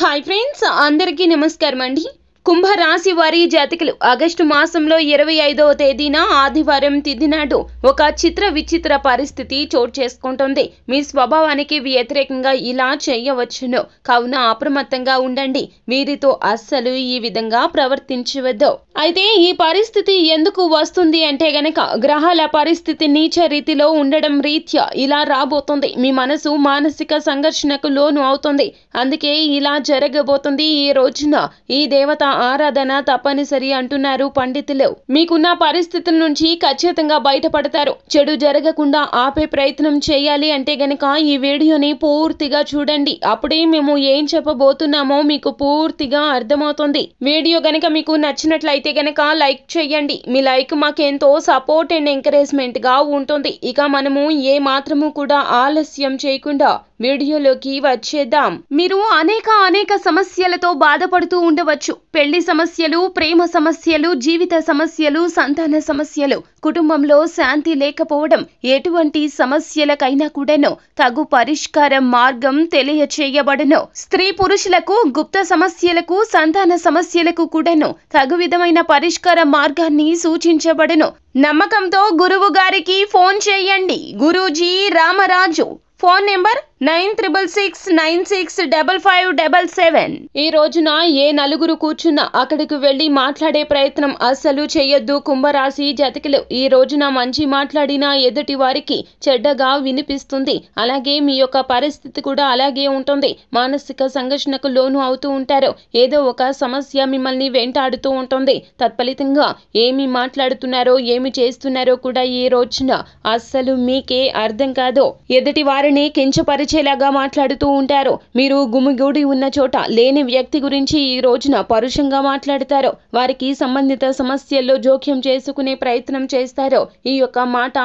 Hi friends, అందరికీ నమస్కారం అండి. కుంభరాశి వారి జాతకులు ఆగస్టు మాసంలో 25వ తేదీన ఆదివారం తిథి నాడు ఒక చిత్ర విచిత్ర పరిస్థితి చోటు చేసుకుంటుంది. మీ స్వభావానికి వ్యతిరేకంగా ఇలా చేయవచ్చును, కావున అప్రమత్తంగా ఉండండి. వీరితో అస్సలు ఈ విధంగా ప్రవర్తించవద్దు. అయితే ఈ పరిస్థితి ఎందుకు వస్తుంది అంటే గనక గ్రహాల పరిస్థితి నీచ రీతిలో ఉండడం రీత్యా ఇలా రాబోతుంది. మీ మనసు మానసిక సంఘర్షణకు లోను అవుతుంది. అందుకే ఇలా జరగబోతుంది. ఈ రోజున ఈ దేవత ఆరాధన తప్పనిసరి అంటున్నారు పండితులు. మీకున్న పరిస్థితుల నుంచి ఖచ్చితంగా బయటపడతారు. చెడు జరగకుండా ఆపే ప్రయత్నం చేయాలి అంటే గనక ఈ వీడియోని పూర్తిగా చూడండి. అప్పుడే మేము ఏం చెప్పబోతున్నామో మీకు పూర్తిగా అర్థమవుతుంది. వీడియో గనక మీకు నచ్చినట్లయితే గనక లైక్ చేయండి. మీ లైక్ మాకెంతో సపోర్ట్ అండ్ ఎంకరేజ్మెంట్ గా ఉంటుంది. ఇక మనము ఏ మాత్రము కూడా ఆలస్యం చేయకుండా వీడియోలోకి వచ్చేద్దాం. మీరు అనేక సమస్యలతో బాధపడుతూ ఉండవచ్చు. పెళ్లి సమస్యలు, ప్రేమ సమస్యలు, జీవిత సమస్యలు, సంతాన సమస్యలు, కుటుంబంలో శాంతి లేకపోవడం, ఎటువంటి సమస్యలకైనా కూడాను తగు పరిష్కార మార్గం తెలియచేయబడను. స్త్రీ పురుషులకు గుప్త సమస్యలకు, సంతాన సమస్యలకు కూడాను తగు విధమైన పరిష్కార మార్గాన్ని సూచించబడను. నమ్మకంతో గురువు గారికి ఫోన్ చేయండి. గురూజీ రామరాజు. Phone number 9696955577. ఈ రోజున ఏ నలుగురు కూర్చున్నా అక్కడికి వెళ్లి మాట్లాడే ప్రయత్నం అస్సలు చేయొద్దు. కుంభరాశి జాతకులు, ఈ రోజున మంచి మాట్లాడినా ఎదుటి వారికి చెడ్డగా వినిపిస్తుంది. అలాగే మీ యొక్క పరిస్థితి కూడా అలాగే ఉంటుంది. మానసిక సంఘర్షణకు లోను అవుతూ ఉంటారు. ఏదో ఒక సమస్య మిమ్మల్ని వెంటాడుతూ ఉంటుంది. తత్ఫలితంగా ఏమి మాట్లాడుతున్నారో, ఏమి చేస్తున్నారో కూడా ఈ రోజున అస్సలు మీకే అర్థం కాదు. ఎదుటి వారిని కించపరిచేలాగా మాట్లాడుతూ ఉంటారు. మీరు గుమిగూడి ఉన్న చోట లేని వ్యక్తి గురించి ఈ రోజున పరుషంగా మాట్లాడతారు. వారికి సంబంధిత సమస్యల్లో జోక్యం చేసుకునే ప్రయత్నం చేస్తారు. ఈ యొక్క మాట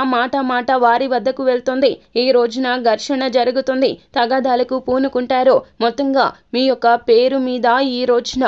వారి వద్దకు వెళ్తుంది. ఈ రోజున ఘర్షణ జరుగుతుంది. తగాదాలకు పూనుకుంటారు. మొత్తంగా మీ యొక్క పేరు మీద ఈ రోజున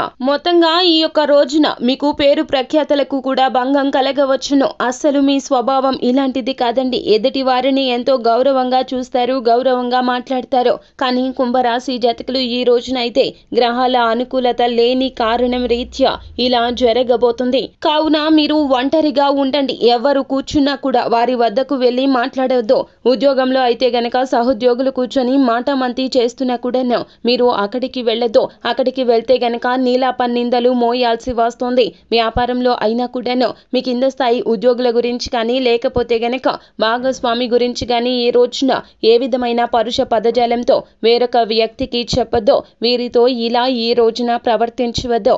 మీకు పేరు ప్రఖ్యాతలకు కూడా భంగం కలగవచ్చును. అస్సలు మీ స్వభావం ఇలాంటిది కాదండి. ఎదుటి వారిని ఎంతో గౌరవంగా చూస్తారు, గౌరవంగా మాట్లాడతారు. కానీ కుంభరాశి జాతకులు ఈ రోజునైతే గ్రహాల అనుకూలత లేని కారణం రీత్యా ఇలా జరగబోతుంది. కావున మీరు ఒంటరిగా ఉండండి. ఎవరు కూర్చున్నా కూడా వారి వద్దకు వెళ్లి మాట్లాడవద్దు. ఉద్యోగంలో అయితే గనక సహోద్యోగులు కూర్చొని మాటమంతి చేస్తున్నా కూడా మీరు అక్కడికి వెళ్ళొద్దు. అక్కడికి వెళ్తే గనక నీలాపన్నిందలు మోయాల్సి వస్తుంది. వ్యాపారంలో అయినా కూడాను మీ కింద స్థాయి ఉద్యోగుల గురించి కానీ, లేకపోతే గనక భాగస్వామి గురించి కానీ ఈ రోజున ఏ విధమైన పరుష పదజాలంతో వేరొక వ్యక్తికి చెప్పొద్దు. వీరితో ఇలా ఈ రోజున ప్రవర్తించవద్దు.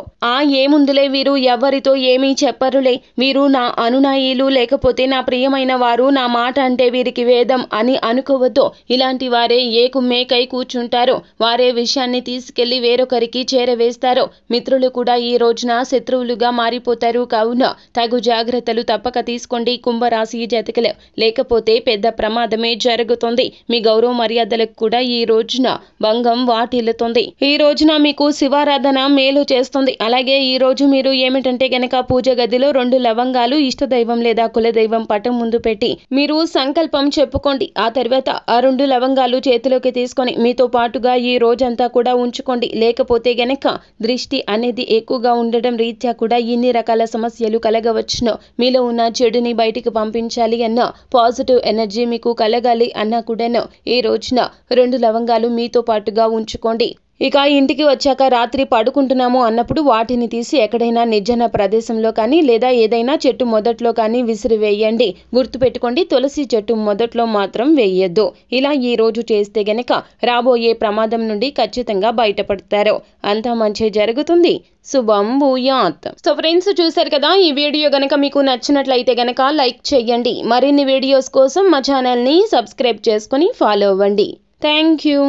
ఏముందులే, వీరు ఎవరితో ఏమీ చెప్పరులే, వీరు నా అనునాయులు, లేకపోతే నా ప్రియమైన వారు, నా మాట అంటే వీరికి వేదం అని అనుకోవద్దు. ఇలాంటి వారే ఏకుమేకై కూర్చుంటారు. వారే విషయాన్ని తీసుకెళ్లి వేరొకరికి చేరవేస్తారు. మిత్రులు కూడా ఈ రోజున శత్రువులుగా మారిపోతారు. కావున తగు జాగ్రత్తలు తప్పక తీసుకోండి కుంభరాశి జాతకులు. లేకపోతే పెద్ద ప్రమాదమే జరుగుతుంది. మీ గౌరవ మర్యాదలకు కూడా ఈ రోజున భంగం వాటిల్లుతుంది. ఈ రోజున మీకు శివారాధన మేలు చేస్తుంది. అలాగే ఈ రోజు మీరు ఏమిటంటే గనక పూజ గదిలో 2 లవంగాలు ఇష్టదైవం లేదా కులదైవం పటం ముందు పెట్టి మీరు సంకల్పం చెప్పుకోండి. ఆ తర్వాత ఆ 2 లవంగాలు చేతిలోకి తీసుకొని మీతో పాటుగా ఈ రోజంతా కూడా ఉంచుకోండి. లేకపోతే గనక దృష్టి అనేది ఎక్కువగా ఉండడం రీత్యా కూడా ఇన్ని రకాల సమస్యలు కలగవచ్చును. మీలో ఉన్న చెడుని బయటికి పంపించాలి అన్న, పాజిటివ్ ఎనర్జీ మీకు కలగాలి అన్నా కూడాను ఈ రోజున 2 లవంగాలు మీతో పాటుగా ఉంచుకోండి. ఇక ఇంటికి వచ్చాక రాత్రి పడుకుంటున్నాము అన్నప్పుడు వాటిని తీసి ఎక్కడైనా నిర్జన ప్రదేశంలో కానీ, లేదా ఏదైనా చెట్టు మొదట్లో కానీ విసిరివేయండి. గుర్తుపెట్టుకోండి, తులసి చెట్టు మొదట్లో మాత్రం వేయొద్దు. ఇలా ఈ రోజు చేస్తే గనక రాబోయే ప్రమాదం నుండి ఖచ్చితంగా బయటపడతారు. అంతా మంచి జరుగుతుంది. శుభం భూయాత్. సో ఫ్రెండ్స్, చూసారు కదా, ఈ వీడియో గనక మీకు నచ్చినట్లయితే గనక లైక్ చేయండి. మరిన్ని వీడియోస్ కోసం మా ఛానల్ని సబ్స్క్రైబ్ చేసుకొని ఫాలో అవ్వండి. Thank you.